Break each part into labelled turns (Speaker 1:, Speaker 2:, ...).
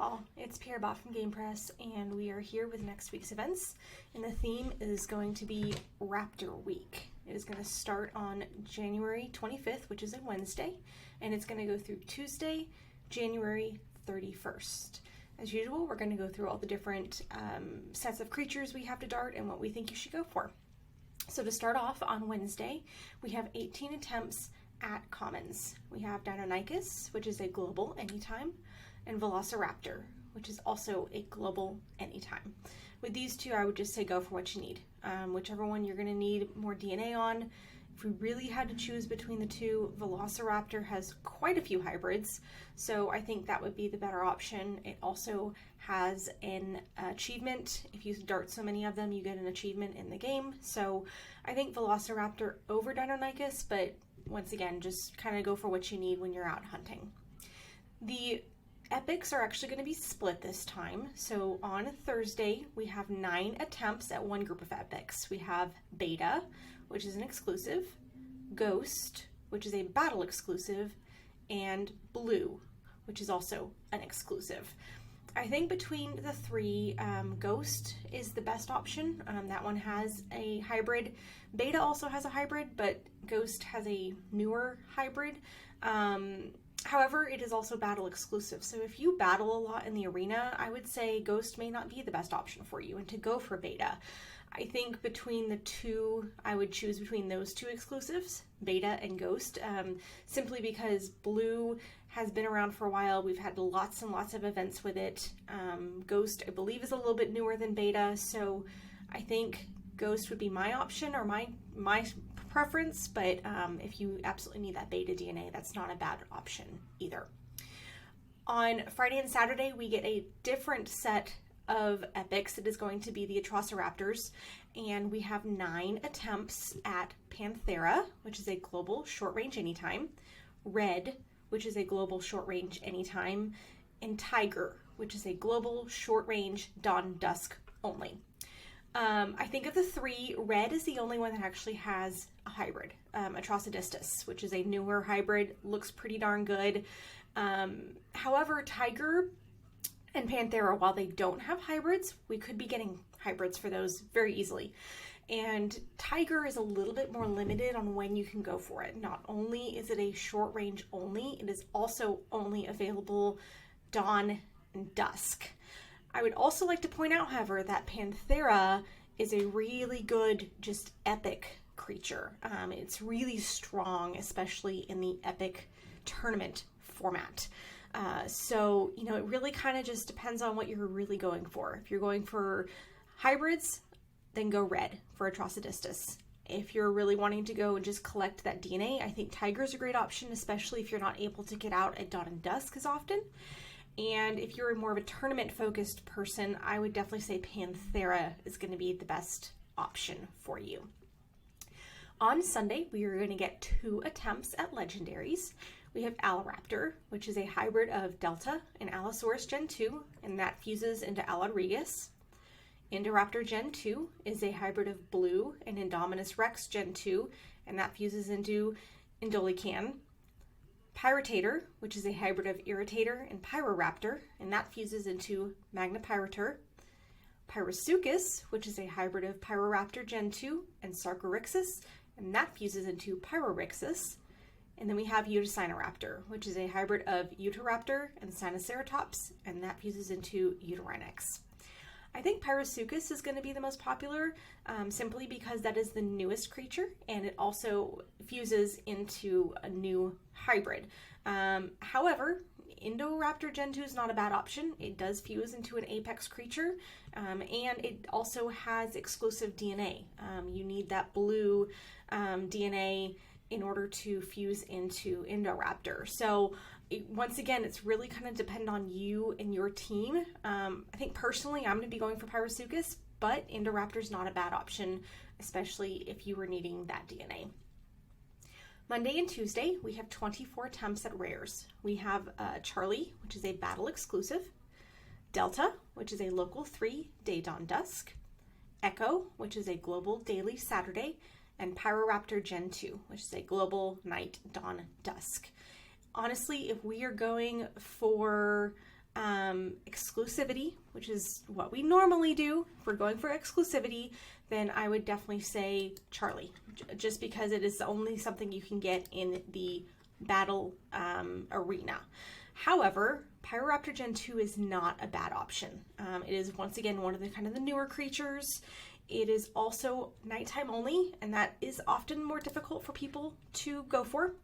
Speaker 1: y'all, it's Pierre from Game Press, and we are here with next week's events, and the theme is going to be Raptor Week. It is going to start on January 25th, which is a Wednesday, and it's going to go through Tuesday, January 31st. As usual, we're going to go through all the different sets of creatures we have to dart and what we think you should go for. So to start off, on Wednesday, we have 18 attempts at commons. We have Deinonychus, which is a global anytime, and Velociraptor, which is also a global anytime. With these two, I would just say go for what you need. Whichever one you're going to need more DNA on. If we really had to choose between the two, Velociraptor has quite a few hybrids, so I think that would be the better option. It also has an achievement. If you dart so many of them, you get an achievement in the game. So I think Velociraptor over Deinonychus, but once again, just kind of go for what you need when you're out hunting. The epics are actually going to be split this time. So on Thursday, we have 9 attempts at one group of epics. We have Beta, which is an exclusive, Ghost, which is a battle exclusive, and Blue, which is also an exclusive. I think between the three, Ghost is the best option. That one has a hybrid. Beta also has a hybrid, but Ghost has a newer hybrid. However, it is also battle exclusive. So if you battle a lot in the arena, I would say Ghost may not be the best option for you and to go for Beta. I think between the two, I would choose between those two exclusives, Beta and Ghost, simply because Blue has been around for a while. We've had lots and lots of events with it. Ghost, I believe, is a little bit newer than Beta, so I think Ghost would be my option or my preference, but if you absolutely need that Beta DNA, that's not a bad option either. On Friday and Saturday, we get a different set of epics. It is going to be the Atrociraptors, and we have 9 attempts at Panthera, which is a global short range anytime, Red, which is a global short range anytime, and Tiger, which is a global short range dawn dusk only. I think of the 3, Red is the only one that actually has a hybrid, Atrocidistus, which is a newer hybrid, looks pretty darn good. However, Tiger and Panthera, while they don't have hybrids, we could be getting hybrids for those very easily. And Tiger is a little bit more limited on when you can go for it. Not only is it a short range only, it is also only available dawn and dusk. I would also like to point out, however, that Panthera is a really good, just epic creature. It's really strong, especially in the epic tournament format. So, you know, it really kind of just depends on what you're really going for. If you're going for hybrids, then go Red for Atrocidistus. If you're really wanting to go and just collect that DNA, I think Tiger's a great option, especially if you're not able to get out at dawn and dusk as often. And if you're more of a tournament-focused person, I would definitely say Panthera is going to be the best option for you. On Sunday, we are going to get 2 attempts at legendaries. We have Aloraptor, which is a hybrid of Delta and Allosaurus Gen 2, and that fuses into Alodrigus. Indoraptor Gen 2 is a hybrid of Blue and Indominus Rex Gen 2, and that fuses into Indolican. Pyritator, which is a hybrid of Irritator and Pyroraptor, and that fuses into Magnapyrator. Pyrosuchus, which is a hybrid of Pyroraptor Gen 2 and Sarcorixus, and that fuses into Pyrorixus. And then we have Utaciniraptor, which is a hybrid of Utahraptor and Sinoceratops, and that fuses into Utarinix. I think Pyrosuchus is going to be the most popular, simply because that is the newest creature, and it also fuses into a new hybrid. However, Indoraptor Gen 2 is not a bad option. It does fuse into an apex creature, and it also has exclusive DNA. You need that blue DNA in order to fuse into Indoraptor. So once again, it's really kind of dependent on you and your team. I think personally, I'm going to be going for Pyrosuchus, but Indoraptor is not a bad option, especially if you were needing that DNA. Monday and Tuesday, we have 24 attempts at rares. We have Charlie, which is a battle exclusive, Delta, which is a local 3 day dawn dusk, Echo, which is a global daily Saturday, and Pyroraptor Gen 2, which is a global night dawn dusk. Honestly, if we are going for exclusivity, which is what we normally do, if we're going for exclusivity, then I would definitely say Charlie, just because it is only something you can get in the battle arena. However, Raptor Gen 2 is not a bad option. It is once again one of the kind of the newer creatures. It is also nighttime only, and that is often more difficult for people to go for.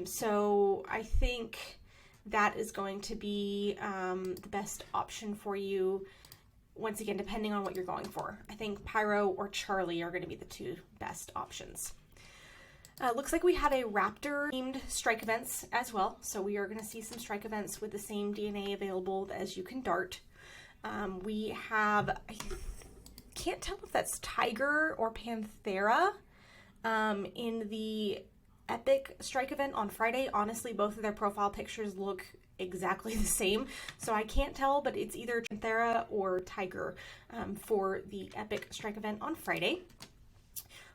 Speaker 1: So I think that is going to be the best option for you, once again, depending on what you're going for. I think Pyro or Charlie are going to be the two best options. Looks like we have a Raptor themed strike events as well. So we are going to see some strike events with the same DNA available as you can dart. We have, I can't tell if that's Tiger or Panthera in the Epic strike event on Friday. Honestly, both of their profile pictures look exactly the same, so I can't tell, but it's either Panthera or Tiger for the Epic strike event on Friday.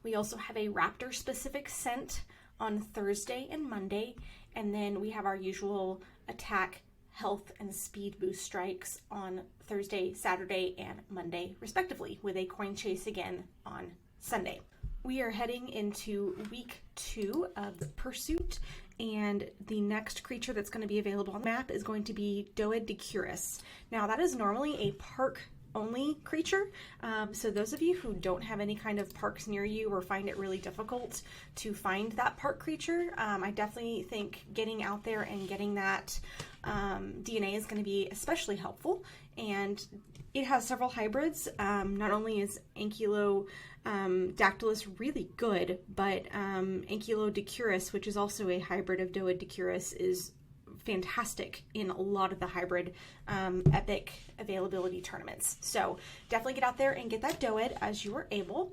Speaker 1: We also have a Raptor specific scent on Thursday and Monday, and then we have our usual attack, health, and speed boost strikes on Thursday, Saturday, and Monday respectively, with a coin chase again on Sunday. We are heading into week 2 of the Pursuit, and the next creature that's going to be available on the map is going to be Doedicurus. Now, that is normally a park only creature, so those of you who don't have any kind of parks near you or find it really difficult to find that park creature, I definitely think getting out there and getting that DNA is going to be especially helpful. And it has several hybrids. Not only is Ankylodactylus really good, but Ankylodicurus, which is also a hybrid of Doedicurus, is fantastic in a lot of the hybrid Epic availability tournaments. So definitely get out there and get that Doed as you are able.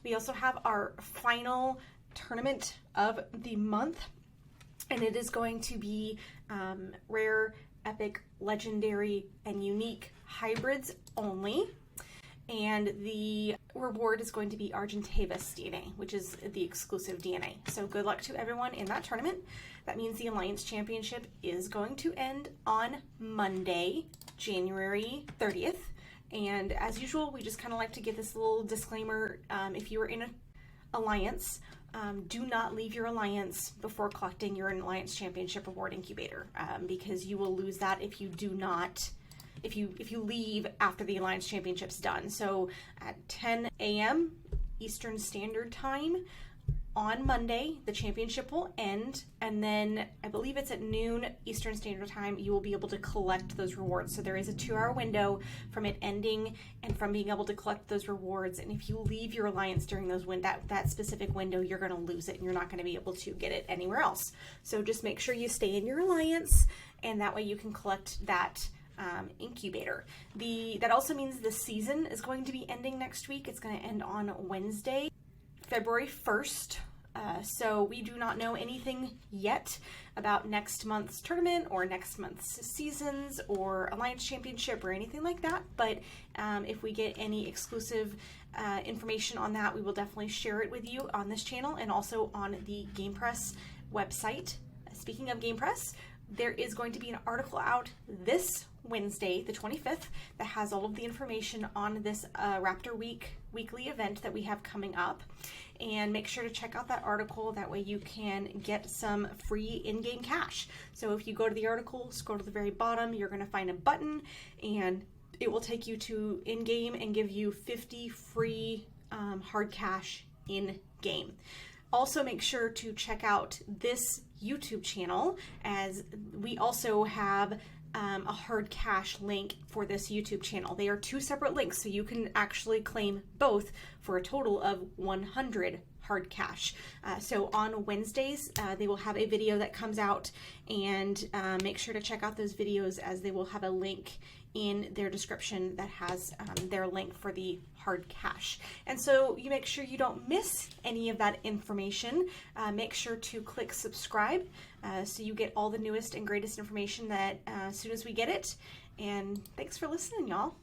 Speaker 1: We also have our final tournament of the month, and it is going to be rare, epic, legendary, and unique hybrids only. And the reward is going to be Argentavis DNA, which is the exclusive DNA. So good luck to everyone in that tournament. That means the Alliance Championship is going to end on Monday, January 30th. And as usual, we just kind of like to give this little disclaimer. If you are in an alliance, do not leave your alliance before collecting your Alliance Championship reward incubator, because you will lose that if you do not, if you leave after the Alliance Championship's done. So at 10 a.m. Eastern Standard Time on Monday, the championship will end, and then I believe it's at noon Eastern Standard Time, you will be able to collect those rewards. So there is a 2-hour window from it ending and from being able to collect those rewards. And if you leave your alliance during those that specific window, you're going to lose it and you're not going to be able to get it anywhere else. So just make sure you stay in your alliance, and that way you can collect that incubator. That also means the season is going to be ending next week. It's going to end on Wednesday, February 1st. So we do not know anything yet about next month's tournament or next month's seasons or Alliance Championship or anything like that. But if we get any exclusive information on that, we will definitely share it with you on this channel and also on the Game Press website. Speaking of Game Press, there is going to be an article out this Wednesday, the 25th, that has all of the information on this Raptor weekly event that we have coming up. And make sure to check out that article. That way you can get some free in-game cash. So if you go to the article, scroll to the very bottom, you're going to find a button, and it will take you to in-game and give you 50 free hard cash in-game. Also, make sure to check out this YouTube channel, as we also have a hard cash link for this YouTube channel. They are two separate links, so you can actually claim both for a total of 100 hard cash. So on Wednesdays, they will have a video that comes out, and make sure to check out those videos, as they will have a link in their description that has their link for the hard cash. And so you make sure you don't miss any of that information. Make sure to click subscribe so you get all the newest and greatest information that as soon as we get it. And thanks for listening, y'all.